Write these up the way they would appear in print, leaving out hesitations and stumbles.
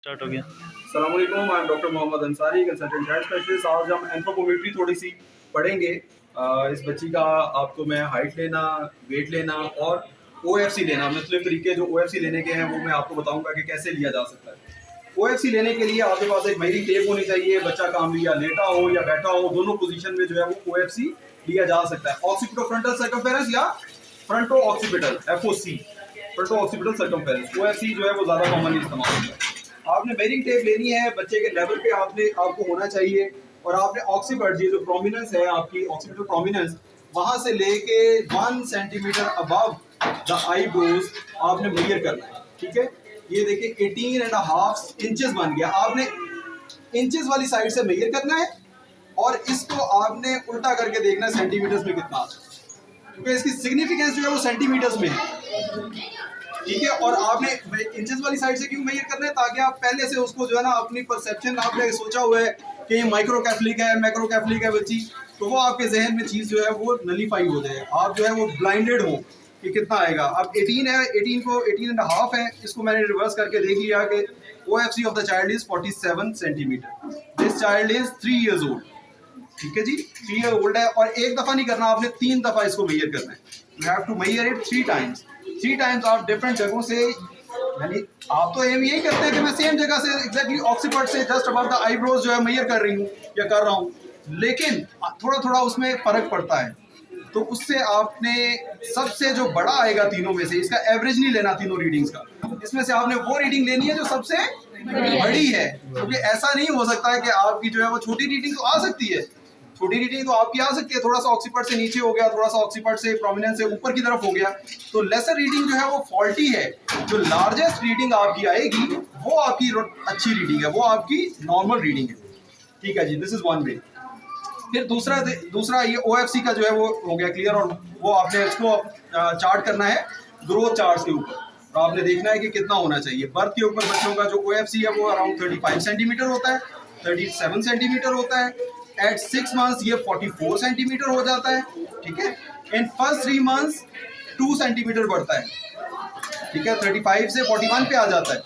Start हो गया। अस्सलाम वालेकुम, I am doctor Mohammad Ansari, consultant health specialist. आज हम एंथ्रोपोमेट्री थोड़ी सी पढ़ेंगे। इस बच्ची का आपको मैं हाइट लेना, वेट लेना और ओएफसी लेना, मुख्तलिफ तरीके जो ओएफसी लेने के हैं वो मैं आपको बताऊंगा कि कैसे लिया जा सकता है। ओएफसी लेने के लिए आपके पास एक मेजरिंग टेप होनी चाहिए। बच्चा कामली या लेटा हो या बैठा हो, दोनों पोजीशन में जो है वो ओएफसी लिया जा सकता है। ऑक्सीपिटोफ्रंटल सर्कमफेरेंस या fronto occipital, FOC, fronto occipital circumference, OFC जो है वो ज़्यादा कॉमनली इस्तेमाल होता है। आपने मेजरिंग टेप लेनी है, बच्चे के लेवल पे आपको होना चाहिए और आपने ऑक्सीपर्ट जो प्रोमिनेंस है आपकी ऑक्सीपिटल प्रोमिनेंस, वहां से लेके 1 सेंटीमीटर अबव द आईब्रोज आपने मेजर करना है। ठीक है, ये देखिए 18.5 इंचेस बन गया। आपने इंचेस वाली साइड से मेजर करना है और इसको आपने उल्टा करके देखना है सेंटीमीटर्स में कितना आता है, क्योंकि इसकी सिग्निफिकेंस जो है वो सेंटीमीटर्स में है। ठीक है, और आपने इंचेस वाली साइड से क्यों मेजर करना है, ताकि आप पहले से उसको जो है ना अपनी परसेप्शन आपने सोचा हुआ है कि ये माइक्रोकैफलिक है, मैक्रोकैफलिक है बच्ची, तो वो आपके जहन में चीज़ जो है वो नलीफाई हो जाए, आप जो है वो ब्लाइंडेड हो कि कितना आएगा। अब 18 है, 18 को 18.5 है, इसको मैंने रिवर्स करके देख लिया कि OFC of the child is 47 centimetre. This child is 3 years old। ठीक है जी, 3 year old है और एक दफा नहीं करना, आपने 3 दफा इसको मेजर करना है। You have to measure it 3 times। 3 times आप डिफरेंट जगहों से, यानी आप तो एम यही करते हैं कि मैं सेम जगह से एग्जैक्टली ऑक्सीपर्ट से जस्ट अबव द आईब्रोज जो है मेजर कर रही हूँ या कर रहा हूँ, लेकिन थोड़ा थोड़ा उसमें फर्क पड़ता है। तो उससे आपने सबसे जो बड़ा आएगा तीनों में से, इसका एवरेज नहीं लेना तीनों रीडिंग्स का, इसमें से आपने वो रीडिंग लेनी है जो सबसे बड़ी है। क्योंकि ऐसा नहीं हो सकता है कि आपकी जो है वो छोटी रीडिंग तो आ सकती है, छोटी रीडिंग तो आपकी आ सकती है, थोड़ा सा ऑक्सीपर्ट से नीचे हो गया, थोड़ा सा ऑक्सीपर्ट से प्रोमिनेंस से ऊपर की तरफ हो गया, तो लेसर रीडिंग जो है वो फॉल्टी है। जो लार्जेस्ट रीडिंग आपकी आएगी वो आपकी अच्छी रीडिंग है, वो आपकी नॉर्मल रीडिंग है। ठीक है जी, दिस इज वन वे। फिर दूसरा ये OFC का जो है वो हो गया क्लियर, और वो आपने इसको चार्ट करना है ग्रोथ चार्ट के ऊपर, तो आपने देखना है कि कितना होना चाहिए। बर्थ के ऊपर बच्चों का जो OFC है वो अराउंड 35 सेंटीमीटर होता है, 37 सेंटीमीटर होता है। एट 6 months ये 44 सेंटीमीटर हो जाता है। ठीक है, इन फर्स्ट 3 months 2 सेंटीमीटर बढ़ता है। ठीक है, 35 से 41 पे आ जाता है,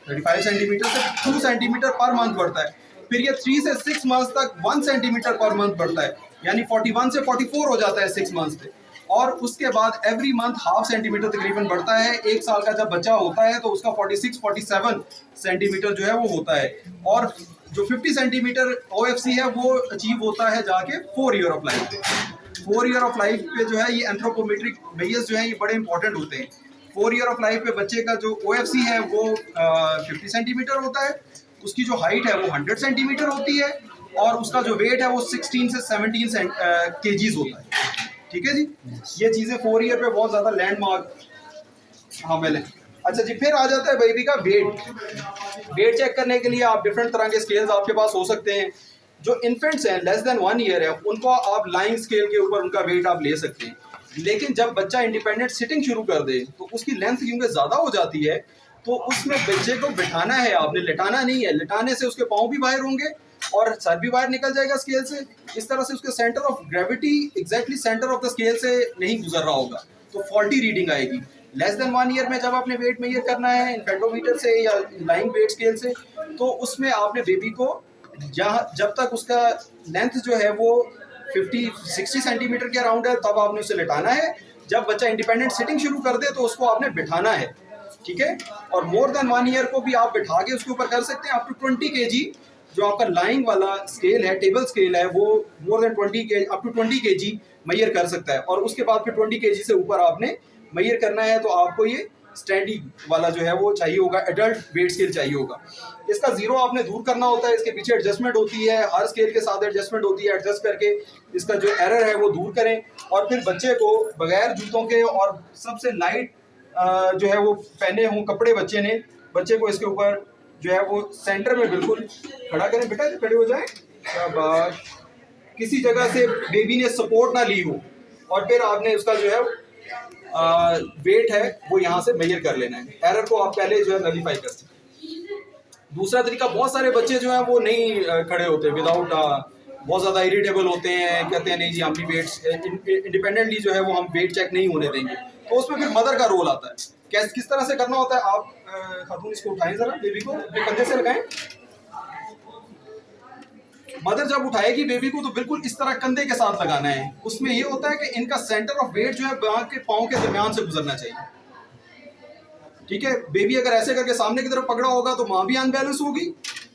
35 सेंटीमीटर से 2 सेंटीमीटर पर मंथ बढ़ता है। फिर ये 3 से 6 मंथ्स तक 1 सेंटीमीटर पर मंथ बढ़ता है, यानी 41 से 44 हो जाता है 6 मंथ्स पे। और उसके बाद एवरी मंथ हाफ सेंटीमीटर तकरीबन बढ़ता है। 1 साल का जब बच्चा होता है तो उसका 46-47 सेंटीमीटर जो है वो होता है, और जो 50 सेंटीमीटर OFC है वो अचीव होता है जाके 4 year ऑफ लाइफ पे। 4 year ऑफ लाइफ पे जो है ये एंथ्रोपोमेट्रिक मेजर्स जो है ये बड़े इंपॉर्टेंट होते हैं। 4 year ऑफ लाइफ पे बच्चे का जो OFC है वो 50 सेंटीमीटर होता है, उसकी जो हाइट है वो 100 सेंटीमीटर होती है, और उसका जो वेट है वो 16 से 17 kgs होता है। ठीक है जी, ये चीज़ें 4 year पे बहुत ज़्यादा लैंडमार्क हामिल है। अच्छा जी, फिर आ जाता है बेबी का वेट। वेट चेक करने के लिए आप डिफरेंट तरह के स्केल्स आपके पास हो सकते हैं। जो इन्फेंट्स हैं लेस देन 1 year है, उनको आप लाइंग स्केल के ऊपर उनका वेट आप ले सकते हैं। लेकिन जब बच्चा इंडिपेंडेंट सिटिंग शुरू कर दे तो उसकी लेंथ क्योंकि ज़्यादा हो जाती है, तो उसमें बच्चे को बिठाना है, आपने लिटाना नहीं है। लिटाने से उसके पाँव भी बाहर होंगे और सर भी बाहर निकल जाएगा स्केल से। इस तरह से उसके centre of gravity exactly centre of the scale से नहीं गुजर रहा होगा, तो फॉल्टी रीडिंग आएगी। लेस देन 1 year में जब आपने वेट मेजर करना है इन्फेंटोमीटर से या लाइंग वेट स्केल से, तो उसमें आपने बेबी को जब तक उसका लेंथ जो है वो 50-60 सेंटीमीटर के अराउंड है तब आपने उसे लिटाना है। जब बच्चा इंडिपेंडेंट सिटिंग शुरू कर दे तो उसको आपने बिठाना है। ठीक है, और मोर देन 1 year को भी आप बिठा के उसके ऊपर कर सकते हैं। अप टू 20 kg जो आपका लाइंग वाला स्केल है, टेबल स्केल है, वो more than 20 kg, up to 20 kg measure कर सकता है, और उसके बाद फिर 20 kg से ऊपर आपने मेजर करना है तो आपको ये स्टैंडिंग वाला जो है वो चाहिए होगा, एडल्ट वेट स्केल चाहिए होगा। इसका जीरो आपने दूर करना होता है, इसके पीछे एडजस्टमेंट होती है, हर स्केल के साथ एडजस्टमेंट होती है। एडजस्ट करके इसका जो एरर है वो दूर करें, और फिर बच्चे को बगैर जूतों के और सबसे लाइट जो है वो पहने हों कपड़े बच्चे को इसके ऊपर जो है वो सेंटर में बिल्कुल खड़ा करें। बेटा खड़े हो जाए, शाबाश। किसी जगह से बेबी ने सपोर्ट ना ली हो, और फिर आपने उसका जो है वेट है वो यहाँ से मेजर कर लेना है। एरर को आप पहले जो है नलीफाई कर सकते हैं। दूसरा तरीका, बहुत सारे बच्चे जो हैं वो नहीं खड़े होते विदाउट, बहुत ज़्यादा इरिटेबल होते हैं, कहते हैं नहीं जी हम भी वेट इंडिपेंडेंटली जो है वो हम वेट चेक नहीं होने देंगे, तो उसमें फिर मदर का रोल आता है किस तरह से करना होता है, आप खातून इसको उठाएं जरा, बेबी को अपने कंधे से लगाएं। मदर जब उठाएगी बेबी को तो बिल्कुल इस तरह कंधे के साथ लगाना है। उसमें ये होता है कि इनका सेंटर ऑफ वेट जो है मां के पाँव के दरमियान से गुजरना चाहिए, ठीक है। बेबी अगर ऐसे करके सामने की तरफ पकड़ा होगा तो माँ भी अनबैलेंस होगी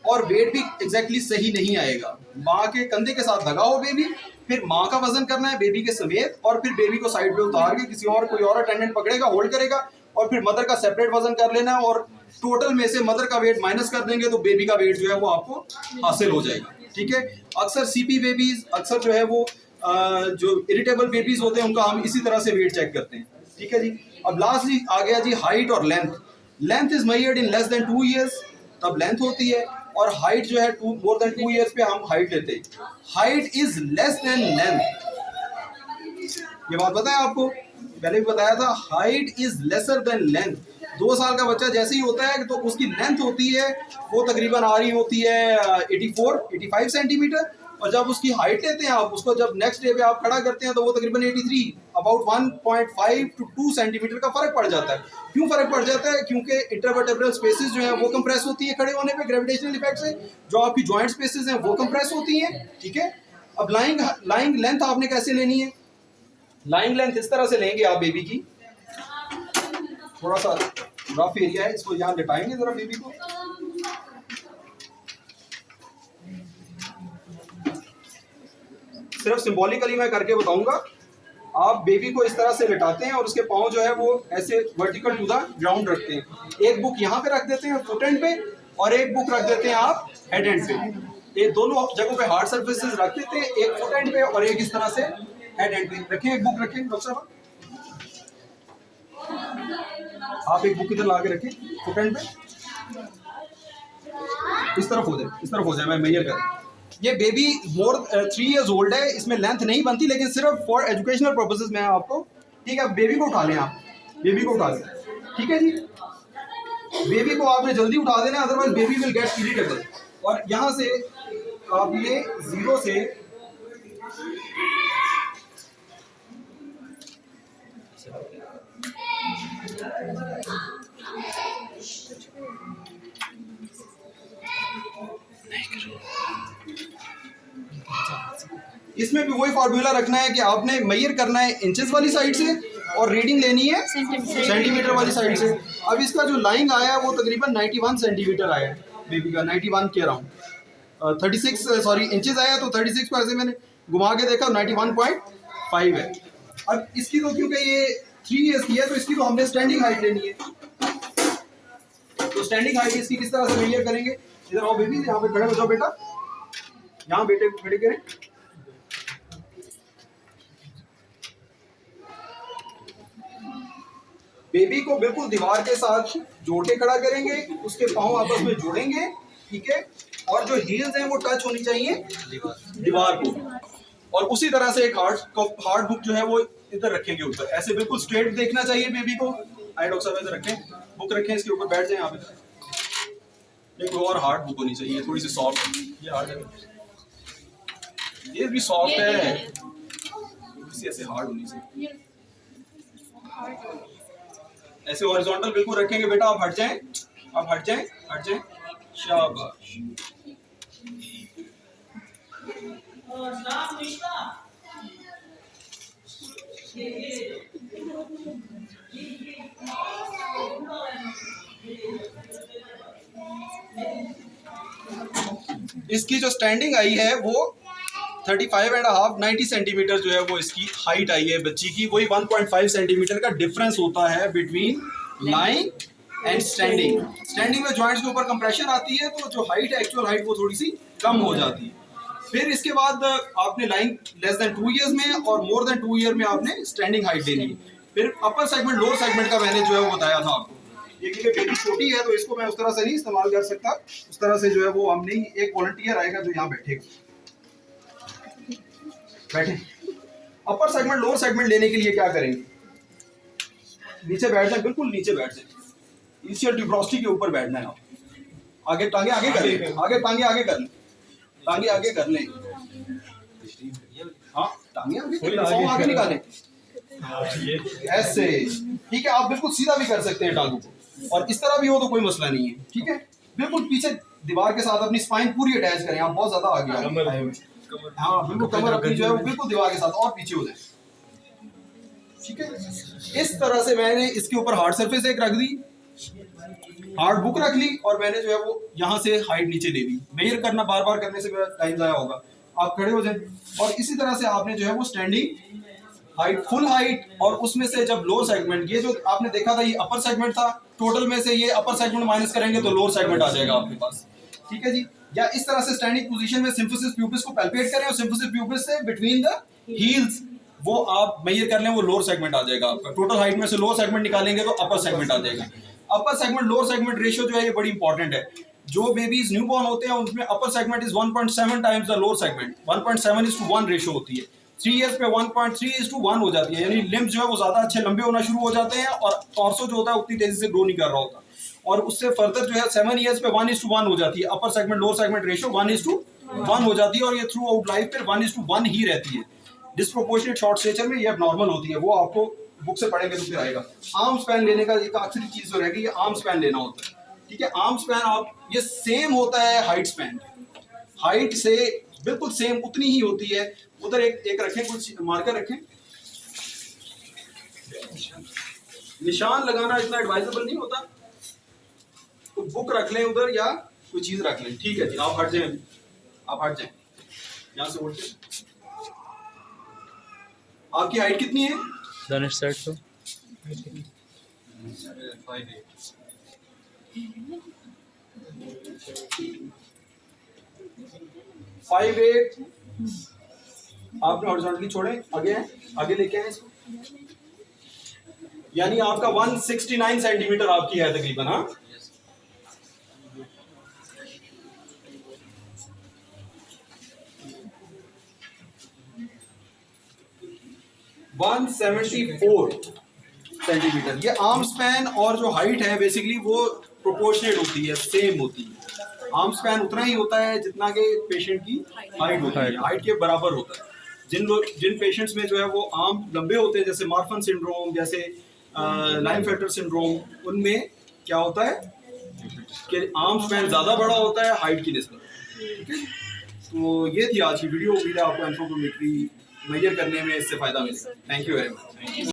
और वेट भी एग्जैक्टली सही नहीं आएगा। माँ के कंधे के साथ लगाओ बेबी, फिर माँ का वजन करना है बेबी के समेत, और फिर बेबी को साइड पे उतार के किसी और कोई और अटेंडेंट पकड़ेगा, होल्ड करेगा, और फिर मदर का सेपरेट वजन कर लेना है, और टोटल में से मदर का वेट माइनस कर देंगे तो बेबी का वेट जो है वो आपको हासिल हो जाएगा, ठीक है। अक्सर सीपी बेबीज, अक्सर जो है वो जो इरिटेबल बेबीज होते हैं उनका हम इसी तरह से वेट चेक करते हैं, ठीक है जी। अब लास्टली आ गया जी हाइट और length. Length is measured in less than 2 years, तब लेंथ होती है, और हाइट जो है मोर देन 2 इयर्स पे हम हाइट लेते हैं। Height is less than length, ये बात पता है आपको, पहले भी बताया था, height is lesser than length. 2 साल का बच्चा जैसे ही होता है तो उसकी लेंथ होती है वो तकरीबन आ रही होती है 85 सेंटीमीटर, और जब उसकी हाइट लेते हैं आप उसको, जब नेक्स्ट डे पे आप खड़ा करते हैं तो वो तकरीबन 83, अबाउट 1.5 to 2 सेंटीमीटर का फर्क पड़ जाता है। क्यों फर्क पड़ जाता है? क्योंकि इंटरवर्टेब्रल स्पेसेस जो है वो कंप्रेस होती है खड़े होने पे ग्रेविटेशनल इफेक्ट से, जो आपकी जॉइंट स्पेसेस हैं वो कंप्रेस होती हैं, ठीक है। अब लाइंग लेंथ आपने कैसे लेनी है? लाइंग लेंथ इस तरह से लेंगे आप बेबी की, थोड़ा सा रफ एरिया है, इसको यहाँ लिटाएंगे जरा बेबी को, सिर्फ सिंबॉलिकली मैं करके बताऊंगा। आप बेबी को इस तरह से लिटाते हैं और उसके पाँव जो है वो ऐसे वर्टिकल टू द ग्राउंड रखते हैं। एक बुक यहाँ पे रख देते हैं फुट एंड पे, और एक बुक रख देते हैं आप हेड एंड पे। ये दोनों जगहों पे हार्ड सर्फेसेस रख देते हैं, एक फुट एंड पे और एक इस तरह से हेड एंड पे रखें। एक बुक रखें डॉक्टर साहब, आप एक बुक इधर ला के रखें फुट एंड पे, इस तरफ हो जाए, मैं मेजर करें। ये बेबी मोर 3 इयर्स ओल्ड है, इसमें लेंथ नहीं बनती, लेकिन सिर्फ फॉर एजुकेशनल पर्पसेस में आपको, ठीक है। बेबी को उठा लें, आप बेबी को उठा लें, ठीक है जी। बेबी को आपने जल्दी उठा देना, otherwise baby will get irritable. और यहाँ से आपने 0 से इसमें भी वही फार्मूला रखना है कि आपने मेजर करना है इंचेस वाली साइड से और रीडिंग लेनी है सेंटीमीटर वाली साइड से। अब इसका जो लाइन आया है वो तकरीबन 91 सेंटीमीटर आया है बेबी का, 91 के अराउंड, 36 सॉरी इंचेस आया, तो 36 को ऐसे मैंने घुमा के देखा 91.5 है। अब इसकी तो क्योंकि ये 3 इयर्स की है तो इसकी तो हमने स्टैंडिंग हाइट लेनी है, तो स्टैंडिंग हाइट इसकी किस तरह से मेजर करेंगे? इधर आओ बेबी, यहाँ पे खड़े हो जाओ बेटा, यहाँ बेटे खड़े करें। बेबी को बिल्कुल दीवार के साथ जोड़ के खड़ा करेंगे, उसके पाँव आपस में जोड़ेंगे, ठीक है, और जो हील्स हैं वो टच होनी चाहिए दीवार को, और उसी तरह से एक हार्ड बुक जो है वो इधर रखेंगे ऊपर, ऐसे बिल्कुल स्ट्रेट देखना चाहिए बेबी को। आए डॉक्टर साहब इधर रखें, बुक रखें, इसके ऊपर बैठ जाए यहाँ पे। एक और हार्ड बुक होनी चाहिए, थोड़ी सी सॉफ्ट, ये हार्ड है, ये भी सॉफ्ट है, ऐसे हार्ड होनी चाहिए। ऐसे हॉरिजॉन्टल बिल्कुल रखेंगे बेटा, आप हट जाएं, आप हट जाएं, हट जाएं, शाबाश। इसकी जो स्टैंडिंग आई है वो 35.5 90 सेंटीमीटर जो है वो इसकी हाइट आई है बच्ची की। वही 1.5 सेंटीमीटर का डिफरेंस होता है between lying and standing. Standing में जॉइंट्स के ऊपर कंप्रेशन आती है तो जो हाइट है एक्चुअल हाइट वो थोड़ी सी कम हो जाती है। फिर इसके बाद आपने लाइंग लेस देन 2 ईयर्स में और मोर देन 2 ईयर में आपने स्टैंडिंग हाइट लेनी है। फिर अपर सेगमेंट लोअर सेगमेंट का मैंने जो है वो बताया था आपको। ये क्योंकि बेबी छोटी है तो इसको मैं उस तरह से नहीं इस्तेमाल कर सकता, उस तरह से जो है वो हम नहीं, एक वॉलंटियर आएगा जो यहाँ बैठेगा, बैठे। अपर सेगमेंट लोअर सेगमेंट लेने के लिए क्या करेंगे? नीचे बैठ जाए, बिल्कुल नीचे बैठ जाए, इनिशियल ट्यूब्रोस्टी के ऊपर बैठना है आप। आगे टांगे आगे कर लें, आगे टांगे आगे कर लें, टांगे आगे कर लें, हाँ टांगे आगे, आगे निकालें, ऐसे, ठीक है। आप बिल्कुल सीधा भी कर सकते हैं टांगों को, और इस तरह भी हो तो कोई मसला नहीं है, ठीक है। बिल्कुल पीछे दीवार के साथ अपनी स्पाइन पूरी अटैच करें, आप बहुत ज्यादा आगे आए हुए। हाँ बिल्कुल, कमर अपनी जो है वो बिल्कुल दीवार के साथ और पीछे हो जाए, ठीक है। इस तरह से मैंने इसके ऊपर हार्ड सरफेस एक रख दी, हार्ड बुक रख ली, और मैंने जो है वो यहाँ से हाइट नीचे ले ली। मेजर करना बार बार करने से मेरा टाइम जाया होगा, आप खड़े हो जाए। और इसी तरह से आपने जो है वो स्टैंडिंग हाइट, फुल हाइट, और उसमें से जब लोअर सेगमेंट, ये जो आपने देखा था ये अपर सेगमेंट था, टोटल में से ये अपर सेगमेंट माइनस करेंगे तो लोअर सेगमेंट आ जाएगा आपके पास, ठीक है जी। या इस तरह से स्टैंडिंग पोजीशन में सिम्फिसिस प्यूबिस को पैल्पेट करें, और सिम्फिसिस प्यूबिस से बिटवीन द हील्स वो आप मेजर कर लें, वो लोअर सेगमेंट आ जाएगा आपका। टोटल हाइट में से लोअर सेगमेंट निकालेंगे तो अपर सेगमेंट आ जाएगा। Upper segment lower segment ratio जो है ये बड़ी इंपॉर्टेंट है। जो बेबीज न्यूबॉर्न होते हैं उनमें upper segment is 1.7 times the lower segment, 1.7:1 ratio होती है। 3 इयर्स पे 1.3:1 हो जाती है, यानी लिम्ब जो है वो ज्यादा अच्छे लंबे होना शुरू हो जाते हैं, और टॉर्सो जो होता है उतनी तेजी से ग्रो नहीं कर रहा होता। और उससे फर्दर जो है 7 इयर्स पे 1:1 हो जाती है, upper segment lower segment ratio 1:1 हो जाती है, और ये थ्रू आउट लाइफ फिर 1:1 ही रहती है। डिस्प्रोपोर्शनेट शॉर्ट स्टेचर में ये अब नॉर्मल होती है, वो आपको बुक से पढ़ेंगे तो फिर आएगा। आर्म स्पैन लेने का एक आखिरी चीज जो रहेगी, ये आर्म स्पैन लेना होता है, ठीक है। आर्म स्पैन आप, ये सेम होता है हाइट स्पैन, हाइट से बिल्कुल सेम उतनी ही होती है। उधर एक रखें, कुछ मार्कर रखें, निशान लगाना इतना एडवाइजेबल नहीं होता, तो बुक रख लें उधर या कोई चीज रख लें, ठीक है जी। आप हट जाएं, आप हट जाएं यहाँ से, उठ के। आपकी हाइट कितनी है? दानिश सेट तो 5'8". आपने हॉरिजॉन्टली छोड़े, आगे लेके आए इसको, यानी आपका 169 सेंटीमीटर आपकी है तकरीबन, हाँ। One 174 centimetre. ये आर्म स्पैन और जो हाइट है बेसिकली वो प्रोपोर्शनेट होती है, सेम होती है। आर्म स्पैन उतना ही होता है जितना के पेशेंट की हाइट होती है, हाइट के बराबर होता है। जिन पेशेंट्स में जो है वो आर्म लंबे होते हैं, जैसे मार्फन सिंड्रोम, जैसे लाइनफेल्टर सिंड्रोम, उनमें क्या होता है कि आर्म स्पैन ज्यादा बड़ा होता है हाइट की निस्बत, ठीक है। तो ये थी आज की वीडियो। उम्मीद है आपको एंथ्रोपोमेट्री मेजर करने में इससे फायदा मिलेगा। Thank you very much.